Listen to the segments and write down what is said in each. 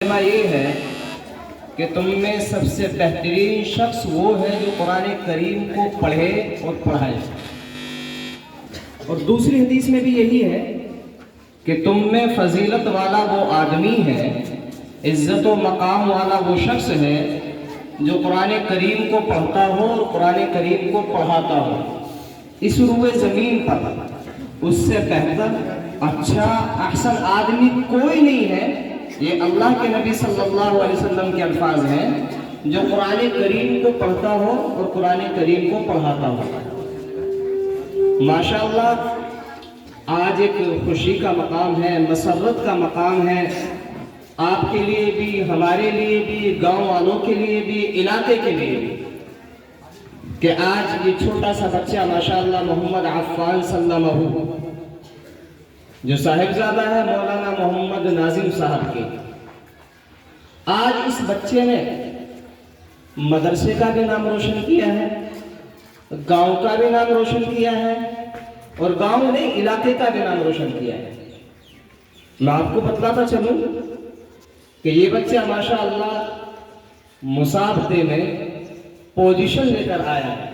یہ ہے کہ تم میں سب سے بہترین شخص وہ ہے جو قرآن کریم کو پڑھے اور پڑھائے، اور دوسری حدیث میں بھی یہی ہے کہ تم میں فضیلت والا وہ آدمی ہے، عزت و مقام والا وہ شخص ہے جو قرآن کریم کو پڑھتا ہو اور قرآن کریم کو پڑھاتا ہو۔ اس روئے زمین پر اس سے بہتر، اچھا، احسن آدمی کوئی نہیں ہے۔ یہ اللہ کے نبی صلی اللہ علیہ وسلم کے الفاظ ہیں، جو قرآن کریم کو پڑھتا ہو اور قرآن کریم کو پڑھاتا ہو۔ ماشاءاللہ آج ایک خوشی کا مقام ہے، مسرت کا مقام ہے، آپ کے لیے بھی، ہمارے لیے بھی، گاؤں والوں کے لیے بھی، علاقے کے لیے بھی، کہ آج یہ چھوٹا سا بچہ ماشاءاللہ محمد عفان سلمہ، جو صاحبزادہ ہے مولانا محمد ناظم صاحب کے، آج اس بچے نے مدرسے کا بھی نام روشن کیا ہے، گاؤں کا بھی نام روشن کیا ہے، اور گاؤں نے علاقے کا بھی نام روشن کیا ہے۔ میں آپ کو بتلاتا چلوں کہ یہ بچہ ماشاءاللہ مسابقے میں پوزیشن لے کر آیا ہے،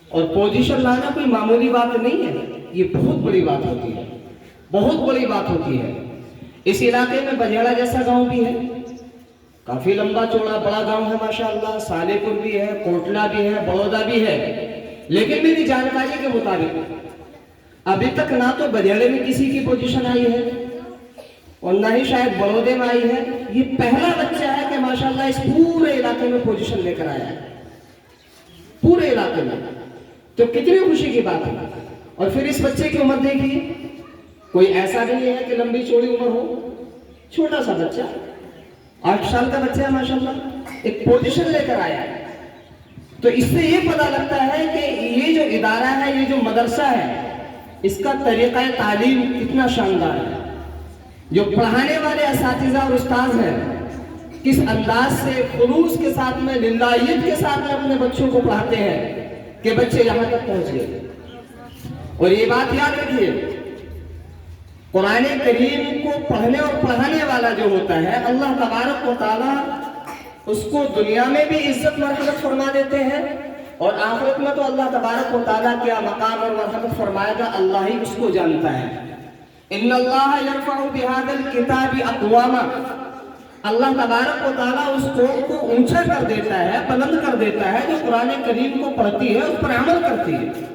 اور پوزیشن لانا کوئی معمولی بات نہیں ہے، یہ بہت بڑی بات ہوتی ہے، بہت بڑی بات ہوتی ہے۔ اس علاقے میں بجیڑا جیسا گاؤں بھی ہے، کافی لمبا چوڑا بڑا گاؤں ہے ماشاءاللہ، سالے پور بھی ہے، کوٹلا بھی ہے، بڑودا بھی ہے، لیکن میری جانکاری کے مطابق ابھی تک نہ تو بجیڑے میں کسی کی پوزیشن آئی ہے اور نہ ہی شاید بڑودے میں آئی ہے۔ یہ پہلا بچہ ہے کہ ماشاءاللہ اس پورے علاقے میں پوزیشن لے کر آیا ہے، پورے علاقے میں، تو کتنی خوشی کی بات ہے۔ اور پھر اس بچے کی عمر دیکھیے، کوئی ایسا بھی نہیں ہے کہ لمبی چوڑی عمر ہو، چھوٹا سا بچہ، 8 سال کا بچہ ہے ماشاءاللہ، ایک پوزیشن لے کر آیا ہے۔ تو اس سے یہ پتہ لگتا ہے کہ یہ جو ادارہ ہے، یہ جو مدرسہ ہے، اس کا طریقہ تعلیم کتنا شاندار ہے، جو پڑھانے والے اساتذہ اور استاذ ہیں کس انداز سے خلوص کے ساتھ میں، للہیت کے ساتھ میں اپنے بچوں کو پڑھاتے ہیں کہ بچے یہاں تک پہنچ گئے۔ اور یہ بات یاد رکھیے، قرآن کریم کو پڑھنے اور پڑھانے والا جو ہوتا ہے، اللہ تبارک و تعالیٰ اس کو دنیا میں بھی عزت مرحمت فرما دیتے ہیں، اور آخرت میں تو اللہ تبارک و تعالیٰ کیا مقام اور مرحمت فرمائے گا اللہ ہی اس کو جانتا ہے۔ ان اللہ یرفع بہذا الکتاب اقواما، اللہ تبارک و تعالیٰ اس قوم کو اونچا کر دیتا ہے، بلند کر دیتا ہے جو قرآن کریم کو پڑھتی ہے، اس پر عمل کرتی ہے۔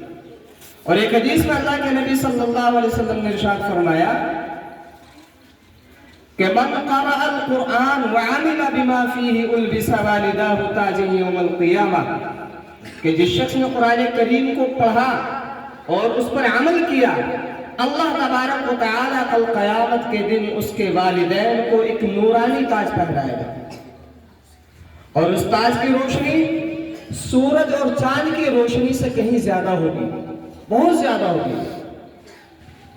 اور ایک حدیث میں اللہ کے نبی صلی اللہ علیہ وسلم نے ارشاد فرمایا کہ من قرأ القرآن وعمل بما فيه البس والداه تاجا یوم القیامہ، کہ جس شخص نے قرآن کریم کو پڑھا اور اس پر عمل کیا، اللہ تبارک و تعالیٰ کل قیامت کے دن اس کے والدین کو ایک نورانی تاج پہنائے گا، اور اس تاج کی روشنی سورج اور چاند کی روشنی سے کہیں زیادہ ہوگی، بہت زیادہ ہوگی۔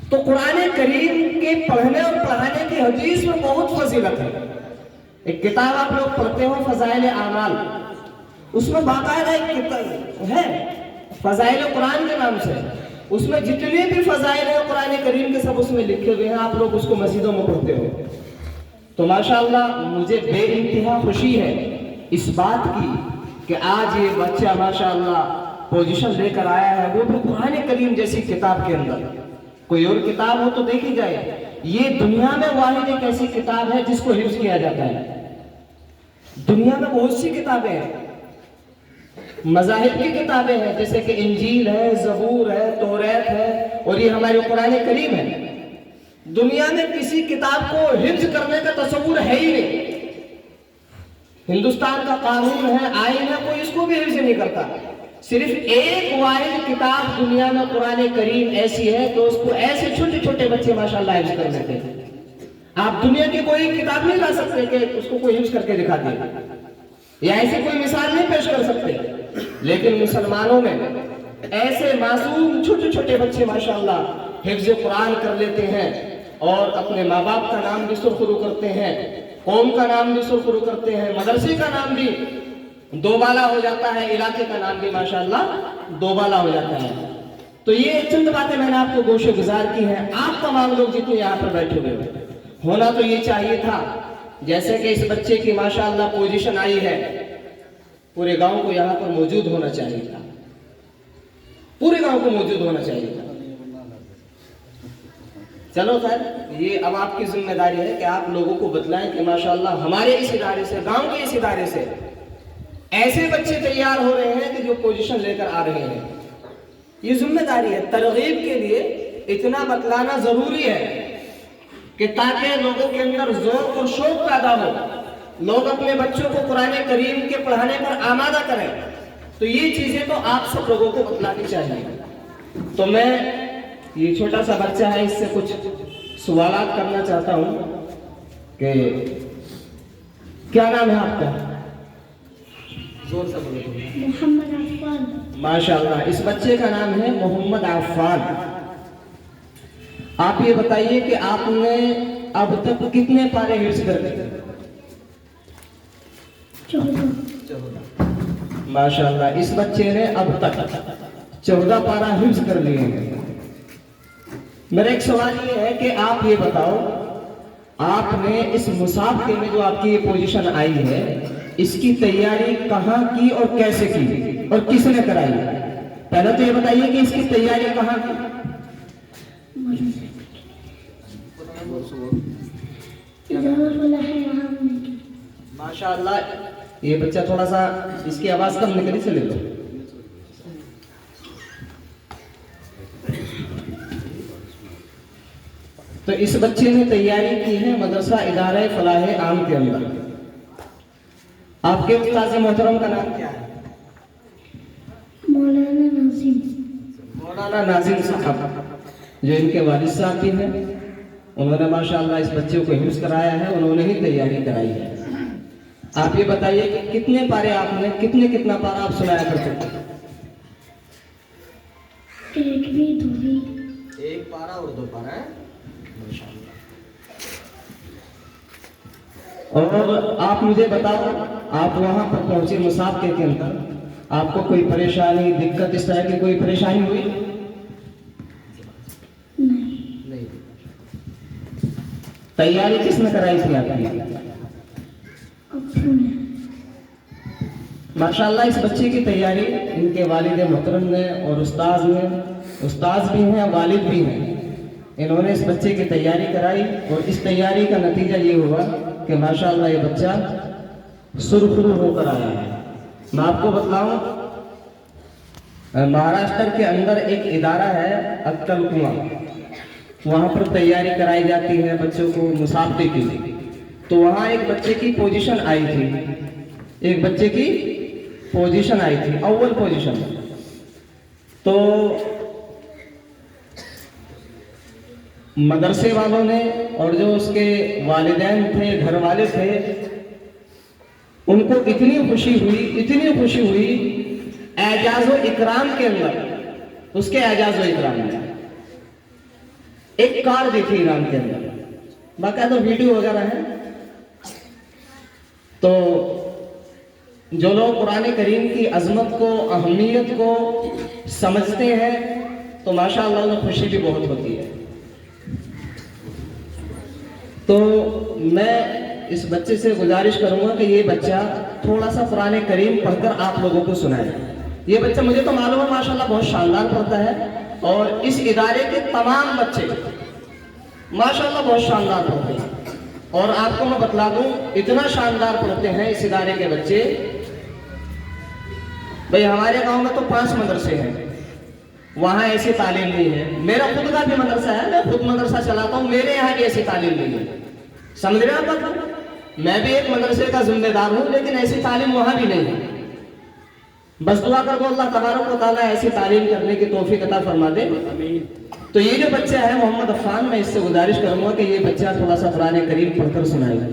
تو قرآن کریم کے پڑھنے اور پڑھانے کی حدیث میں بہت فضیلت ہے۔ ایک کتاب آپ لوگ پڑھتے ہو فضائل اعمال، اس میں باقاعدہ ایک کتاب ہے فضائل قرآن کے نام سے، اس میں جتنے بھی فضائل ہیں قرآن کریم کے سب اس میں لکھے ہوئے ہیں، آپ لوگ اس کو مسجدوں میں پڑھتے ہو۔ تو ماشاءاللہ مجھے بے انتہا خوشی ہے اس بات کی کہ آج یہ بچہ ماشاءاللہ پوزیشن لے کر آیا ہے، وہ بھی قرآن کریم جیسی کتاب کے اندر۔ کوئی اور کتاب ہو تو دیکھی جائے، یہ دنیا میں واحد ایک ایسی کتاب ہے جس کو حفظ کیا جاتا ہے۔ دنیا میں بہت سی کتابیں ہیں، مذاہب کی کتابیں ہیں، جیسے کہ انجیل ہے، زبور ہے، توریت ہے، اور یہ ہماری قرآن کریم ہے۔ دنیا میں کسی کتاب کو حفظ کرنے کا تصور ہے ہی نہیں۔ ہندوستان کا قانون ہے، آئین ہے، کوئی اس کو بھی حفظ نہیں کرتا۔ صرف ایک واحد کتاب دنیا میں قرآن کریم ایسی ہے تو اس کو ایسے چھوٹے چھوٹے بچے ماشاءاللہ حفظ کر لیتے ہیں۔ آپ دنیا کی کوئی کتاب نہیں لا سکتے کہ اس کو کوئی حفظ کر کے دکھا دے، یا ایسی کوئی مثال نہیں پیش کر سکتے، لیکن مسلمانوں میں ایسے معصوم چھوٹے چھوٹے بچے ماشاءاللہ حفظ قرآن کر لیتے ہیں، اور اپنے ماں باپ کا نام بھی سرخرو کرتے ہیں، قوم کا نام بھی سرخرو کرتے ہیں، مدرسے کا نام بھی دوبالا ہو جاتا ہے، علاقے کا نام بھی ماشاءاللہ دوبالا ہو جاتا ہے۔ تو یہ چند باتیں میں نے آپ کو گوشے گزار کی ہیں۔ آپ تمام لوگ جتنے یہاں پر بیٹھے ہوئے ہونا تو یہ چاہیے تھا جیسے کہ اس بچے کی ماشاءاللہ پوزیشن آئی ہے، پورے گاؤں کو یہاں پر موجود ہونا چاہیے تھا، پورے گاؤں کو موجود ہونا چاہیے تھا۔ چلو خیر، یہ اب آپ کی ذمہ داری ہے کہ آپ لوگوں کو بتلائیں کہ ماشاءاللہ ہمارے اس ادارے سے، گاؤں کے اس ادارے سے ایسے بچے تیار ہو رہے ہیں کہ جو پوزیشن لے کر آ رہے ہیں۔ یہ ذمہ داری ہے، ترغیب کے لیے اتنا بتلانا ضروری ہے کہ تاکہ لوگوں کے اندر ذوق اور شوق پیدا ہو، لوگ اپنے بچوں کو قرآن کریم کے پڑھانے پر آمادہ کریں۔ تو یہ چیزیں تو آپ سب لوگوں کو بتلانی چاہیے۔ تو میں یہ چھوٹا سا بچہ ہے، اس سے کچھ سوالات کرنا چاہتا ہوں کہ کیا نام ہے آپ کا؟ زور سے بولو۔ محمد عفان۔ ماشاءاللہ، اس بچے کا نام ہے محمد عفان۔ آپ یہ بتائیے کہ آپ نے اب تک کتنے پارے حفظ کر لیے؟ 14۔ ماشاءاللہ، اس بچے نے اب تک 14 پارہ حفظ کر لیے ہیں۔ میرا ایک سوال یہ ہے کہ آپ یہ بتاؤ، آپ نے اس مسابقے میں جو آپ کی یہ پوزیشن آئی ہے، اس کی تیاری کہاں کی اور کیسے کی اور کس نے کرائی؟ پہلے تو یہ بتائیے کہ اس کی تیاری کہاں کی؟ ماشاءاللہ، یہ بچہ تھوڑا سا اس کی آواز کم نکلی، سے لے لو۔ تو اس بچے نے تیاری کی ہے مدرسہ ادارہ فلاح عام کے اندر۔ آپ کے استاد محترم کا نام کیا ہے؟ مولانا ناظم۔ مولانا ناظم صاحب، جو ان کے والد صاحب بھی ہیں، انہوں نے ماشاءاللہ اس بچے کو حفظ کرایا ہے، انہوں نے ہی تیاری کرائی ہے۔ آپ یہ بتائیے کہ کتنے پارے آپ نے، کتنا پارا آپ سنایا کرتے تھے؟ ایک بھی، دو بھی۔ ایک پارا اور 2 پارا ہے، ماشاءاللہ۔ اور آپ مجھے بتاؤ، آپ وہاں پر پہنچے مسابقے کے اندر، آپ کو کوئی پریشانی، دقت، اس طرح کی کوئی پریشانی ہوئی؟ نہیں۔ تیاری کس نے کرائی تھی آپ کی؟ ماشاءاللہ، اس بچے کی تیاری ان کے والد محترم نے اور استاذ بھی ہیں، والد بھی ہیں، انہوں نے اس بچے کی تیاری کرائی، اور اس تیاری کا نتیجہ یہ ہوا کہ ماشاءاللہ یہ بچہ سرخرو ہو کر آیا ہے۔ میں آپ کو بتلاؤں، مہاراشٹر کے اندر ایک ادارہ ہے اکل کنواں، وہاں پر تیاری کرائی جاتی ہے بچوں کو مسابقے کے لیے۔ تو وہاں ایک بچے کی پوزیشن آئی تھی، اول پوزیشن۔ تو مدرسے والوں نے اور جو اس کے والدین تھے، گھر والے تھے، ان کو اتنی خوشی ہوئی اعجاز و اکرام کے اندر، اس کے اعجاز و اکرام میں ایک کار دی تھی انعام کے اندر، باقاعدہ ویڈیو وغیرہ ہے۔ تو جو لوگ قرآن کریم کی عظمت کو، اہمیت کو سمجھتے ہیں، تو ماشاءاللہ انہیں خوشی بھی بہت ہوتی ہے۔ تو میں اس بچے سے گزارش کروں گا کہ یہ بچہ تھوڑا سا قرآن کریم پڑھ کر آپ لوگوں کو سنائے۔ یہ بچہ مجھے تو معلوم ہے ماشاءاللہ بہت شاندار پڑھتا ہے، اور اس ادارے کے تمام بچے ماشاءاللہ بہت شاندار پڑھتے ہیں، اور آپ کو میں بتلا دوں اتنا شاندار پڑھتے ہیں اس ادارے کے بچے۔ بھئی ہمارے گاؤں میں تو 5 مدرسے ہیں، وہاں ایسی تعلیم نہیں ہے۔ میرا خود کا بھی مدرسہ ہے، میں خود مدرسہ چلاتا ہوں، میرے یہاں بھی ایسی تعلیم نہیں ہے۔ سمجھ رہے ہیں آپ؟ میں بھی ایک مدرسے کا ذمہ دار ہوں، لیکن ایسی تعلیم وہاں بھی نہیں ہے۔ بس دعا کر دو اللہ تبارک و تعالیٰ ایسی تعلیم کرنے کی توفیق عطا فرما دے۔ تو یہ جو بچہ ہے محمد عفان، میں اس سے گزارش کروں گا کہ یہ بچہ تھوڑا سا قرآن کریم پڑھ کر سنائے گا۔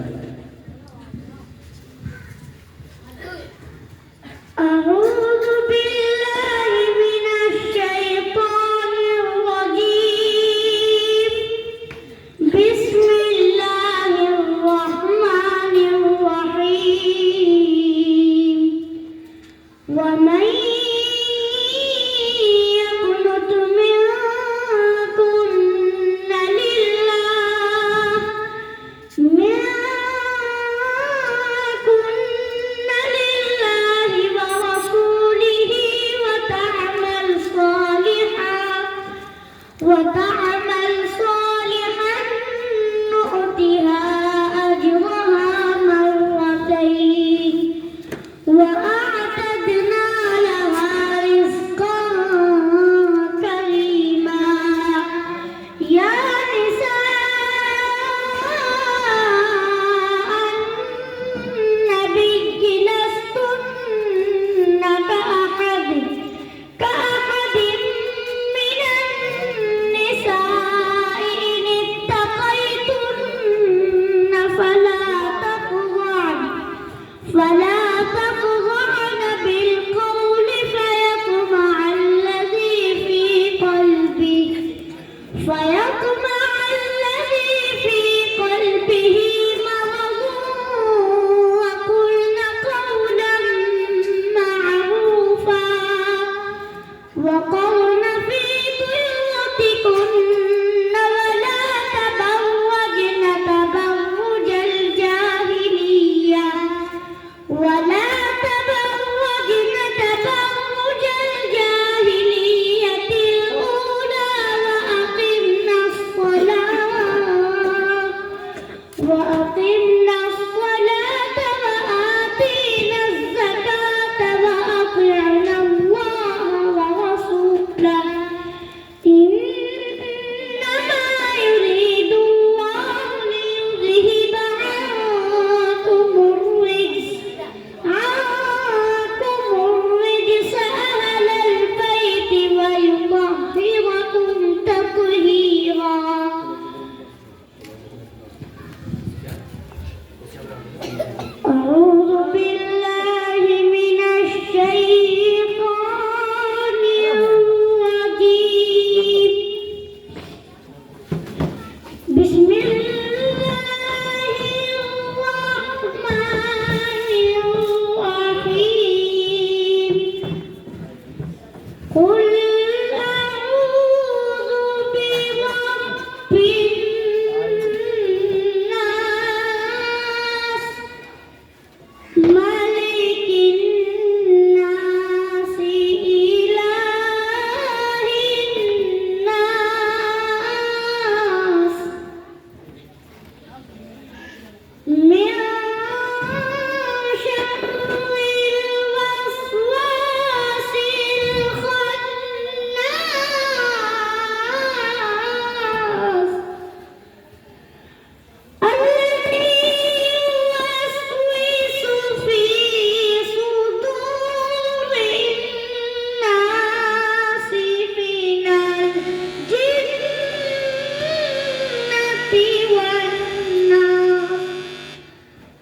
اعوذ باللہ من الشیطان الرجیم، بسم اللہ الرحمن الرحیم، ومن يقنت منكن لله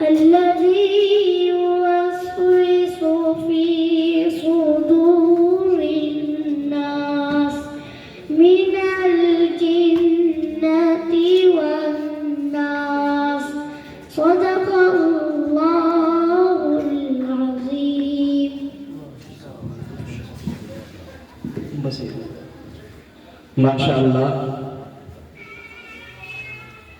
الذي يوسوس في صدور الناس من الجنة والناس صدق الله العظيم. بس ماشاء اللہ،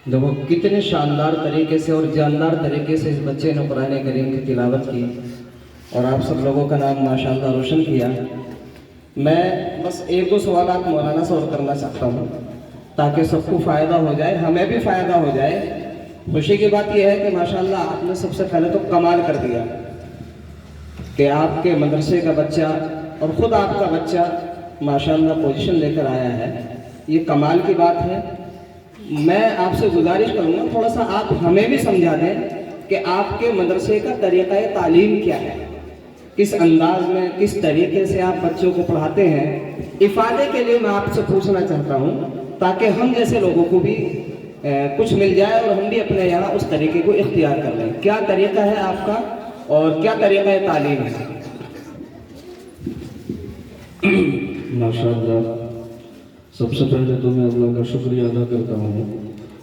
دیکھو کتنے شاندار طریقے سے اور جاندار طریقے سے اس بچے نے قرآن کریم کی تلاوت کی اور آپ سب لوگوں کا نام ماشاءاللہ روشن کیا. میں بس ایک دو سوالات مولانا سے اور کرنا چاہتا ہوں تاکہ سب کو فائدہ ہو جائے، ہمیں بھی فائدہ ہو جائے. خوشی کی بات یہ ہے کہ ماشاءاللہ آپ نے سب سے پہلے تو کمال کر دیا کہ آپ کے مدرسے کا بچہ اور خود آپ کا بچہ ماشاءاللہ پوزیشن لے کر آیا ہے. یہ کمال کی بات ہے. میں آپ سے گزارش کروں گا تھوڑا سا آپ ہمیں بھی سمجھا دیں کہ آپ کے مدرسے کا طریقہ تعلیم کیا ہے، کس انداز میں کس طریقے سے آپ بچوں کو پڑھاتے ہیں. افادے کے لیے میں آپ سے پوچھنا چاہتا ہوں تاکہ ہم جیسے لوگوں کو بھی کچھ مل جائے اور ہم بھی اپنے یہاں اس طریقے کو اختیار کر لیں. کیا طریقہ ہے آپ کا اور کیا طریقہ تعلیم ہے؟ ماشاءاللہ، سب سے پہلے تو میں اللہ کا شکریہ ادا کرتا ہوں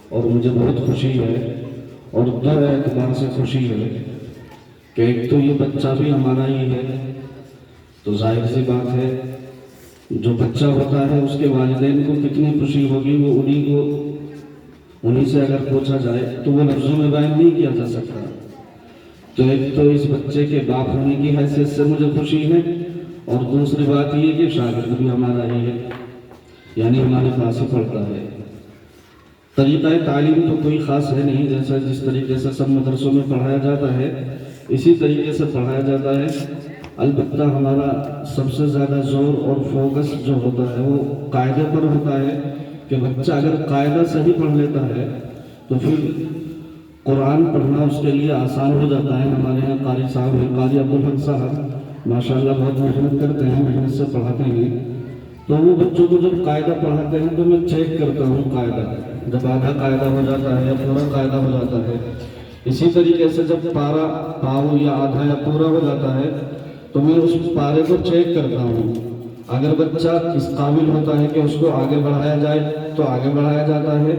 اور مجھے بہت خوشی ہے اور دو اعتبار سے خوشی ہے کہ ایک تو یہ بچہ بھی ہمارا ہی ہے، تو ظاہر سی بات ہے جو بچہ ہوتا ہے اس کے والدین کو کتنی خوشی ہوگی وہ انہی سے اگر پوچھا جائے تو وہ لفظوں میں بیان نہیں کیا جا سکتا. تو ایک تو اس بچے کے باپ ہونے کی حیثیت سے مجھے خوشی ہے اور دوسری بات یہ کہ شاگرد بھی ہمارا ہی ہے، یعنی ہمارے پاس ہی پڑھتا ہے. طریقہ تعلیم تو کوئی خاص ہے نہیں، جیسا جس طریقے سے سب مدرسوں میں پڑھایا جاتا ہے اسی طریقے سے پڑھایا جاتا ہے. البتہ ہمارا سب سے زیادہ زور اور فوکس جو ہوتا ہے وہ قاعدے پر ہوتا ہے کہ بچہ اگر قاعدہ صحیح پڑھ لیتا ہے تو پھر قرآن پڑھنا اس کے لیے آسان ہو جاتا ہے. ہمارے یہاں قاری صاحب ہیں، قاری عبدالحق صاحب ماشاءاللہ بہت محنت کرتے ہیں، محنت سے پڑھاتے ہیں. تو وہ بچوں کو جب قاعدہ پڑھاتے ہیں تو میں چیک کرتا ہوں قاعدہ، جب آدھا قاعدہ ہو جاتا ہے یا پورا قاعدہ ہو جاتا ہے. اسی طریقے سے جب پارا پاؤ یا آدھا یا پورا ہو جاتا ہے تو میں اس پارے کو چیک کرتا ہوں. اگر بچہ اس قابل ہوتا ہے کہ اس کو آگے بڑھایا جائے تو آگے بڑھایا جاتا ہے،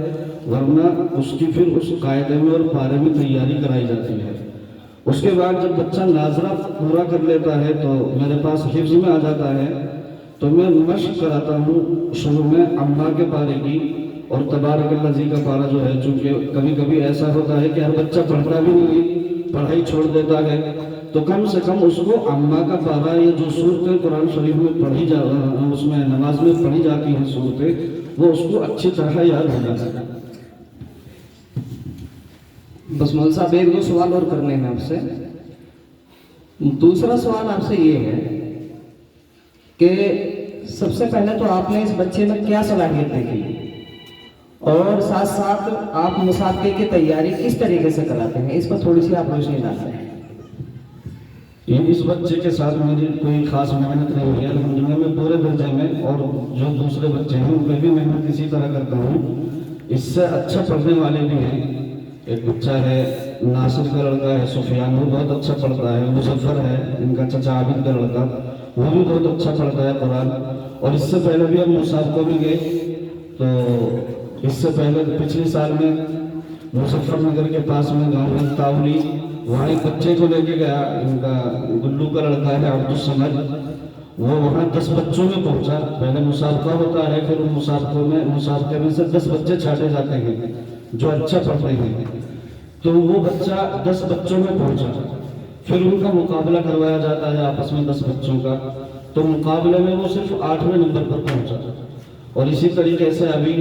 ورنہ اس کی پھر اس قاعدے میں اور پارے میں تیاری کرائی جاتی ہے. اس کے بعد جب بچہ ناظرہ پورا کر لیتا ہے تو میرے پاس حفظ میں آ جاتا ہے تو میں مشق کراتا ہوں شروع میں اما کے پارے کی اور تبارک الذی کا پارا جو ہے. چونکہ کبھی کبھی ایسا ہوتا ہے کہ ہر بچہ پڑھتا بھی نہیں، پڑھائی چھوڑ دیتا ہے، تو کم سے کم اس کو اما کا پارا یا جو صورتیں قرآن شریف میں اس میں نماز میں پڑھی جاتی ہیں صورتیں، وہ اس کو اچھی طرح یاد ہو جاتا ہے. بس مول صاحب ایک دو سوال اور کرنے ہیں آپ سے. دوسرا سوال آپ سے یہ ہے کہ سب سے پہلے تو آپ نے اس بچے میں کیا صلاحیت دیکھی اور ساتھ ساتھ آپ مسابقے کی تیاری کس طریقے سے کراتے ہیں، اس پر تھوڑی سی آپ روشنی ڈالتے ہیں. اس بچے کے ساتھ میری کوئی خاص محنت نہیں ہے الحمدللہ. میں پورے درجے میں اور جو دوسرے بچے ہیں ان پہ بھی محنت اسی طرح کرتا ہوں. اس سے اچھا پڑھنے والے بھی ہیں. ایک بچہ ہے ناصر کا لڑکا ہے سفیان، وہ بہت اچھا پڑھتا ہے. مظفر ہے ان کا چچا عابد کا لڑکا، وہ بھی بہت اچھا پڑھتا ہے قرآن. اور اس سے پہلے بھی ہم مسابقوں میں گئے تو اس سے پہلے پچھلے سال میں مظفر نگر کے پاس میں گاؤں ہے تاولی، وہاں ایک بچے کو لے کے گیا، ان کا گلو کا لڑکا ہے عبدالصمد. وہ وہاں 10 بچوں میں پہنچا. پہلے مسابقہ ہوتا ہے، پھر مسابقے میں سے 10 بچے چھانٹے جاتے ہیں جو اچھا پڑھ رہے ہیں. تو وہ بچہ 10 بچوں میں پہنچا، پھر ان کا مقابلہ کروایا جاتا ہے آپس میں 10 بچوں کا. تو مقابلے میں وہ صرف 8ویں نمبر پر پہنچا. اور اسی طریقے سے ابھی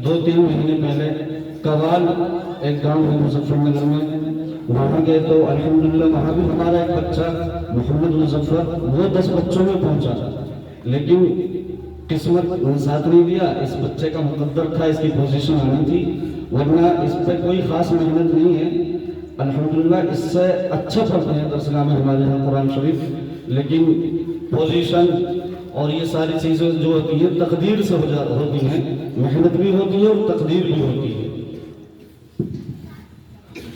2-3 مہینے پہلے کوال ایک گاؤں ہے مظفر نگر میں، وہاں گئے تو الحمدللہ وہاں بھی ہمارا ایک بچہ محمد مظفر وہ 10 بچوں میں پہنچا. لیکن قسمت ساتھ نہیں دیا، اس بچے کا مقدر تھا، اس کی پوزیشن آنی تھی، ورنہ اس پہ کوئی خاص محنت نہیں ہے. الحمدللہ اس سے اچھا پڑھتے ہیں درسگاہ میں ہمارے یہاں قرآن شریف. لیکن پوزیشن اور یہ ساری چیزیں جو ہوتی ہیں تقدیر سے ہوتی ہیں، محنت بھی ہوتی ہے اور تقدیر بھی ہوتی ہے.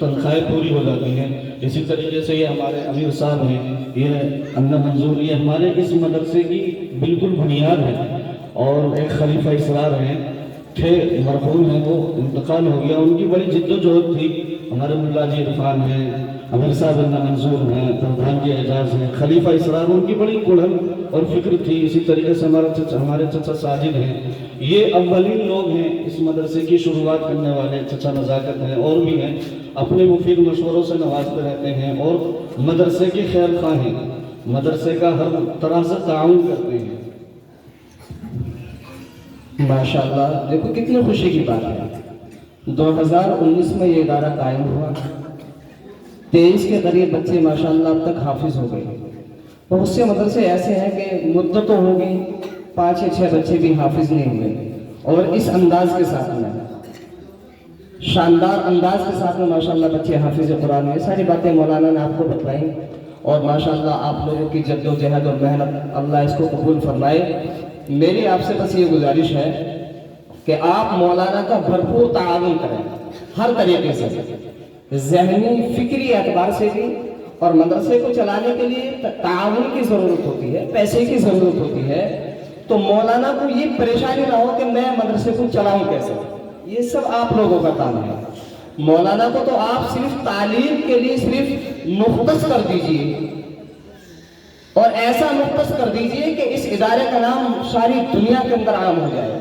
تنخواہیں پوری ہو جاتی ہیں۔ اسی طریقے سے یہ ہمارے امیر صاحب ہیں، یہ اللہ منظور، یہ ہمارے اس مدرسے کی بالکل بنیاد ہے اور ایک خلیفہ اسرار ہیں، تھے مرحوم ہیں، وہ انتقال ہو گیا، ان کی بڑی جد و جہد تھی۔ ہمارے ملا جی عرفان ہیں، امیر صاحب اللہ منظور ہیں، پردھان جی اعجاز ہیں، خلیفہ اسرار، ان کی بڑی کڑھن اور فکر تھی۔ اسی طریقے سے ہمارے چچا ساجد ہیں، یہ اولین لوگ ہیں اس مدرسے کی شروعات کرنے والے۔ چچا نزاکت ہیں، اور بھی ہیں، اپنے مفید مشوروں سے نوازتے رہتے ہیں اور مدرسے کے خیر خواہ ہیں، مدرسے کا ہر طرح سے تعاون کرتے ہیں۔ ماشاءاللہ، دیکھو کتنی خوشی کی بات ہے، 2019 میں یہ ادارہ قائم ہوا، 23 کے قریب بچے ماشاءاللہ اب تک حافظ ہو گئے۔ بہت سے مدرسے ایسے ہیں کہ مدت تو ہو گئی، 5 یا 6 بچے بھی حافظ نہیں ہوئے، اور اس انداز کے ساتھ میں، شاندار انداز کے ساتھ میں ماشاءاللہ بچے حافظ قرآن ہیں۔ ساری باتیں مولانا نے آپ کو بتلائیں، اور ماشاءاللہ آپ لوگوں کی جد و جہد اور محنت اللہ اس کو قبول فرمائے۔ میری آپ سے بس یہ گزارش ہے کہ آپ مولانا کا بھرپور تعاون کریں ہر طریقے سے، ذہنی فکری اعتبار سے بھی، اور مدرسے کو چلانے کے لیے تعاون کی ضرورت ہوتی ہے، پیسے کی ضرورت ہوتی ہے، تو مولانا کو یہ پریشانی نہ ہو کہ میں مدرسے کو چلاؤں کیسے، یہ سب آپ لوگوں کا کام ہے۔ مولانا کو تو آپ صرف تعلیم کے لیے صرف مختص کر دیجئے، اور ایسا مختص کر دیجئے کہ اس ادارے کا نام ساری دنیا کے اندر عام ہو جائے،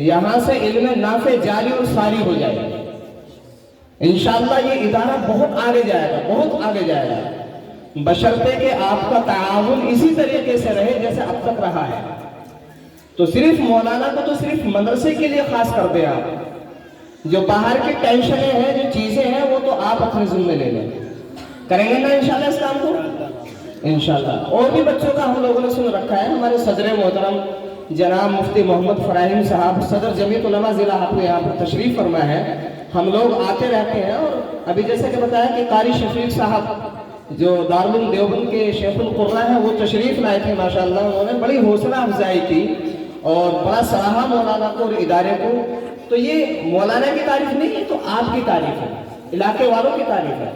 یہاں سے علم نافع جاری اور ساری ہو جائے۔ انشاءاللہ یہ ادارہ بہت آگے جائے گا، بہت آگے جائے گا، بشرطے کہ آپ کا تعاون اسی طریقے سے رہے جیسے اب تک رہا ہے۔ تو صرف مولانا کو تو صرف مدرسے کے لیے خاص کر دیں آپ، جو باہر کی ٹینشنیں ہیں، جو چیزیں ہیں، وہ تو آپ اپنے ذمہ لے لیں۔ کریں گے نا انشاءاللہ اس کام کو؟ انشاءاللہ۔ اور بھی بچوں کا ہم لوگوں نے سن رکھا ہے، ہمارے صدر محترم جناب مفتی محمد فراہیم صاحب، صدر جمعیت علماء ضلع آپ نے یہاں پر تشریف فرما ہے، ہم لوگ آتے رہتے ہیں، اور ابھی جیسے کہ بتایا کہ قاری شفیق صاحب جو دارالعلوم دیوبند کے شیخ القرآن ہیں، وہ تشریف لائے تھے ماشاءاللہ، انہوں نے بڑی حوصلہ افزائی کی اور بڑا سراہا مولانا کو اور ادارے کو۔ تو یہ مولانا کی تعریف نہیں ہے، تو آپ کی تعریف ہے، علاقے والوں کی تعریف ہے۔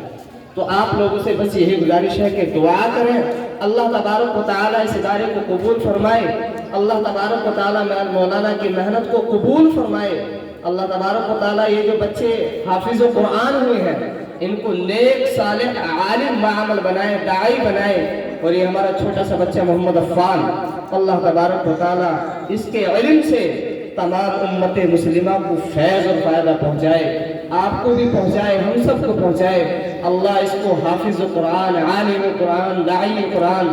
تو آپ لوگوں سے بس یہی گزارش ہے کہ دعا کریں، اللہ تبارک و تعالیٰ اس ادارے کو قبول فرمائے، اللہ تبارک و تعالیٰ مولانا کی محنت کو قبول فرمائے، اللہ تبارک و تعالیٰ یہ جو بچے حافظ قرآن ہوئے ہیں ان کو نیک صالح عالم معامل بنائے، داعی بنائے، اور یہ ہمارا چھوٹا سا بچہ محمد عفان، اللہ تبارک و تعالیٰ اس کے علم سے تمام امت مسلمہ کو فیض اور فائدہ پہنچائے، آپ کو بھی پہنچائے، ہم سب کو پہنچائے۔ اللہ اس کو حافظ قرآن، عالم قرآن، داعی قرآن،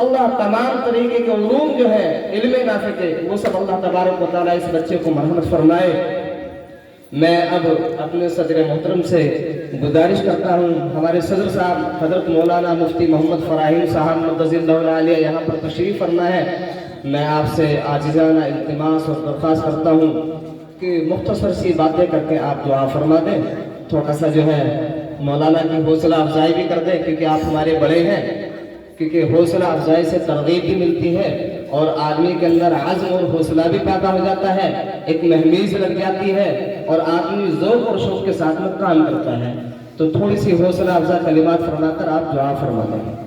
اللہ تمام طریقے کے علوم جو ہے علم نافع کے، وہ سب اللہ تبارک و تعالیٰ اس بچے کو مرحمت فرمائے۔ میں اب اپنے صدر محترم سے گزارش کرتا ہوں، ہمارے صدر صاحب حضرت مولانا مفتی محمد فراہیم صاحب مدظ اللہ علیہ یہاں پر تشریف فرما ہے، میں آپ سے عاجزانہ التماس اور درخواست کرتا ہوں کہ مختصر سی باتیں کر کے آپ دعا فرما دیں، تھوڑا سا جو ہے مولانا کی حوصلہ افزائی بھی کر دیں، کیونکہ آپ ہمارے بڑے ہیں، کیونکہ حوصلہ افزائی سے ترغیب بھی ملتی ہے اور آدمی کے اندر عزم اور حوصلہ بھی پیدا ہو جاتا ہے، ایک مہمیز لگ جاتی ہے اور آدمی ذوق اور شوق کے ساتھ میں کام کرتا ہے۔ تو تھوڑی سی حوصلہ افزا کلمات فرما کر آپ دعا فرما دیں۔